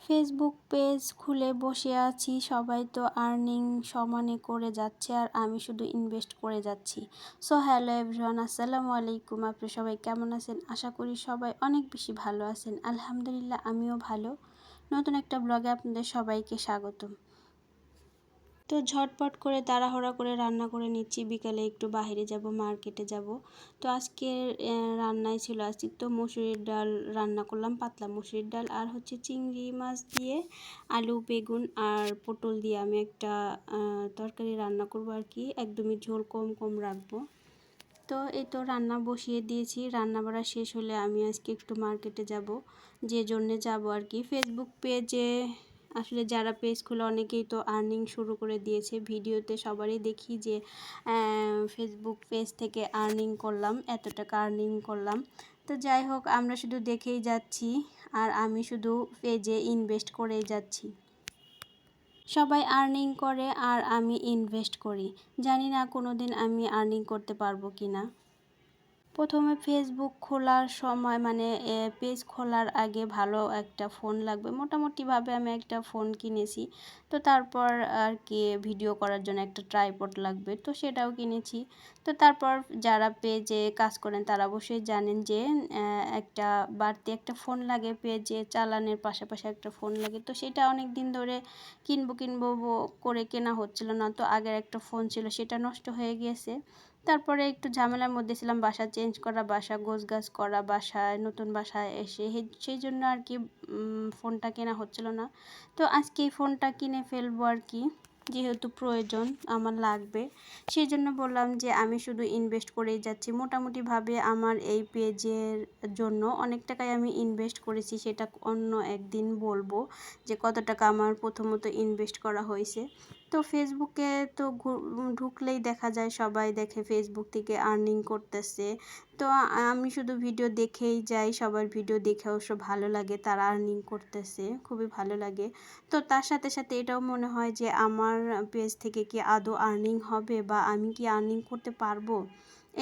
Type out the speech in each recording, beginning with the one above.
Facebook page খুলে বসে আছি, সবাই তো আর্নিং সমানে করে যাচ্ছে আর আমি শুধু ইনভেস্ট করে যাচ্ছি। সো হ্যালো এভরিওয়ান, আসসালামু আলাইকুম। আপনি সবাই কেমন আছেন? আশা করি সবাই অনেক বেশি ভালো আছেন। আলহামদুলিল্লাহ, আমিও ভালো। নতুন একটা ব্লগে আপনাদের সবাইকে স্বাগতম। তো ঝটপট করে তাড়াহুড়া করে রান্না করে নিচ্ছি, বিকালে একটু বাইরে যাব, মার্কেটে যাব। তো আজকের রান্নায় ছিল আজকে তো মসুরির ডাল রান্না করলাম, পাতলা মসুরির ডাল, আর হচ্ছে চিংড়ি মাছ দিয়ে আলু বেগুন আর পটল দিয়ে আমি একটা তরকারি রান্না করব আর কি, একদমই ঝোল কম কম রাখবো। তো এই তো রান্না বসিয়ে দিয়েছি, রান্না বাড়া শেষ হলে আমি আজকে একটু মার্কেটে যাব, যে জন্যে যাব আর কি। ফেসবুক পেজে আসলে যারা পেজ খুলে অনেকেই তো আর্নিং শুরু করে দিয়েছে। ভিডিওতে সবারই দেখি যে ফেসবুক পেজ থেকে আর্নিং করলাম, এত টাকা আর্নিং করলাম। তো যাই হোক, আমরা শুধু দেখেই যাচ্ছি আর আমি শুধু পেজে ইনভেস্ট করেই যাচ্ছি। সবাই আর্নিং করে আর আমি ইনভেস্ট করি। জানি না কোনো দিন আমি আর্নিং করতে পারবো কি না। প্রথমে ফেসবুক খোলার সময় পেজ খোলার আগে ভালো একটা ফোন লাগবে, মোটামুটিভাবে আমি একটা ফোন কিনেছি। তো তারপর আর কি ভিডিও করার জন্য একটা ট্রাইপড লাগবে, তো সেটাও কিনেছি। তো তারপর যারা পেজে কাজ করেন তারা অবশ্যই জানেন যে একটা বাড়তি একটা ফোন লাগে, পেজে চালানোর পাশাপাশি একটা ফোন লাগে। তো সেটা অনেক দিন ধরে কিনবো করে কেনা হচ্ছিল না। তো আগের একটা ফোন ছিল, সেটা নষ্ট হয়ে গিয়েছে। তারপরে একটু ঝামেলার মধ্যে ছিলাম, বাসা চেঞ্জ করা, বাসা গোছগাছ করা, বাসায় নতুন বাসায় এসে সেই জন্য আর কি ফোনটা কেনা হচ্ছিল না। তো আজকে এই ফোনটা কিনে ফেলবো আর কি, যেহেতু প্রয়োজন আমার লাগবে। সেই জন্য বললাম যে আমি শুধু ইনভেস্ট করেই যাচ্ছি। মোটামুটিভাবে আমার এই পেজের জন্য অনেক টাকাই আমি ইনভেস্ট করেছি, সেটা অন্য একদিন বলবো যে কত টাকা আমার প্রথমত ইনভেস্ট করা হয়েছে। তো ফেসবুকে তো ঢুকলেই দেখা যায়, সবাই দেখে ফেসবুক থেকে আর্নিং করতেছে। তো আমি শুধু ভিডিও দেখেই যাই, সবার ভিডিও দেখে অবশ্য ভালো লাগে, তারা আর্নিং করতেছে, খুবই ভালো লাগে। তো তার সাথে সাথে এটাও মনে হয় যে আমার পেজ থেকে কি আদৌ আর্নিং হবে বা আমি কি আর্নিং করতে পারবো,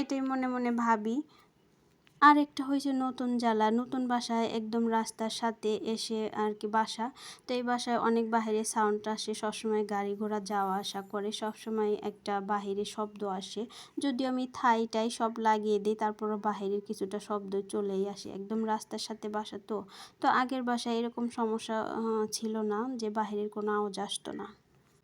এটাই মনে মনে ভাবি। আর একটা হয়েছে নতুন জ্বালা, নতুন বাসায় একদম রাস্তার সাথে এসে আর কি বাসা। তো এই বাসায় অনেক বাহিরে সাউন্ড আসে, সবসময় গাড়ি ঘোড়া যাওয়া আসা করে, সবসময় একটা বাহিরে শব্দ আসে। যদিও আমি থাইটাই সব লাগিয়ে দিই, তারপরও বাহিরের কিছুটা শব্দ চলেই আসে, একদম রাস্তার সাথে বাসা। তো আগের বাসায় এরকম সমস্যা ছিল না যে বাহিরের কোনো আওয়াজ আসতো না।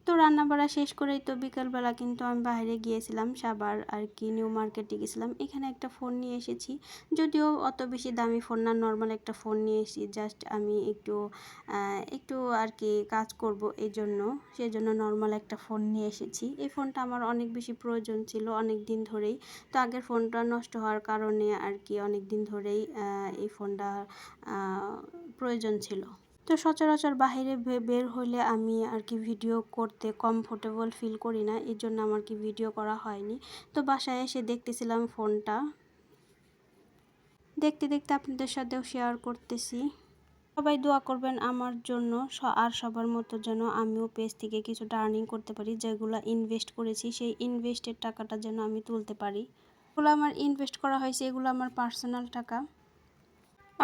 তো রান্নাবাড়া শেষ করেই তো বিকালবেলা কিন্তু আমি বাইরে গিয়েছিলাম, সাবার আর কি নিউ মার্কেটে গেছিলাম। এখানে একটা ফোন নিয়ে এসেছি, যদিও অত বেশি দামি ফোন না, নর্মাল একটা ফোন নিয়ে এসেছি। জাস্ট আমি একটু আর কি কাজ করব, সেই জন্য নর্মাল একটা ফোন নিয়ে এসেছি। এই ফোনটা আমার অনেক বেশি প্রয়োজন ছিল অনেক দিন ধরেই। তো আগের ফোনটা নষ্ট হওয়ার কারণে আর কি অনেক দিন ধরেই এই ফোনটা প্রয়োজন ছিল। তো সচরাচর বাহিরে বের হলে আমি আর কি ভিডিও করতে কমফোর্টেবল ফিল করি না, এর জন্য আমার কি ভিডিও করা হয়নি। তো বাসায় এসে দেখতেছিলাম ফোনটা, দেখতে দেখতে আপনাদের সাথেও শেয়ার করতেছি। সবাই দোয়া করবেন আমার জন্য, আর সবার মতো যেন আমিও পেজ থেকে কিছুটা আর্নিং করতে পারি, যেগুলো ইনভেস্ট করেছি সেই ইনভেস্টের টাকাটা যেন আমি তুলতে পারি। এগুলো আমার ইনভেস্ট করা হয়েছে, এগুলো আমার পার্সোনাল টাকা।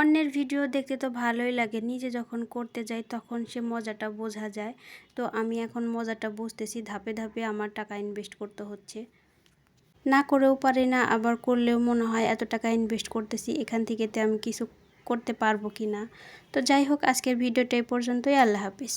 অন্যের ভিডিও দেখতে তো ভালোই লাগে, নিজে যখন করতে যাই তখন সে মজাটা বোঝা যায়। তো আমি এখন মজাটা বুঝতেছি, ধাপে ধাপে আমার টাকা ইনভেস্ট করতে হচ্ছে। না করেও পারি না, আবার করলেও মনে হয় এত টাকা ইনভেস্ট করতেছি, এখান থেকে আমি কিছু করতে পারবো কি না। তো যাই হোক, আজকের ভিডিওটা এই পর্যন্তই। আল্লাহ হাফিজ।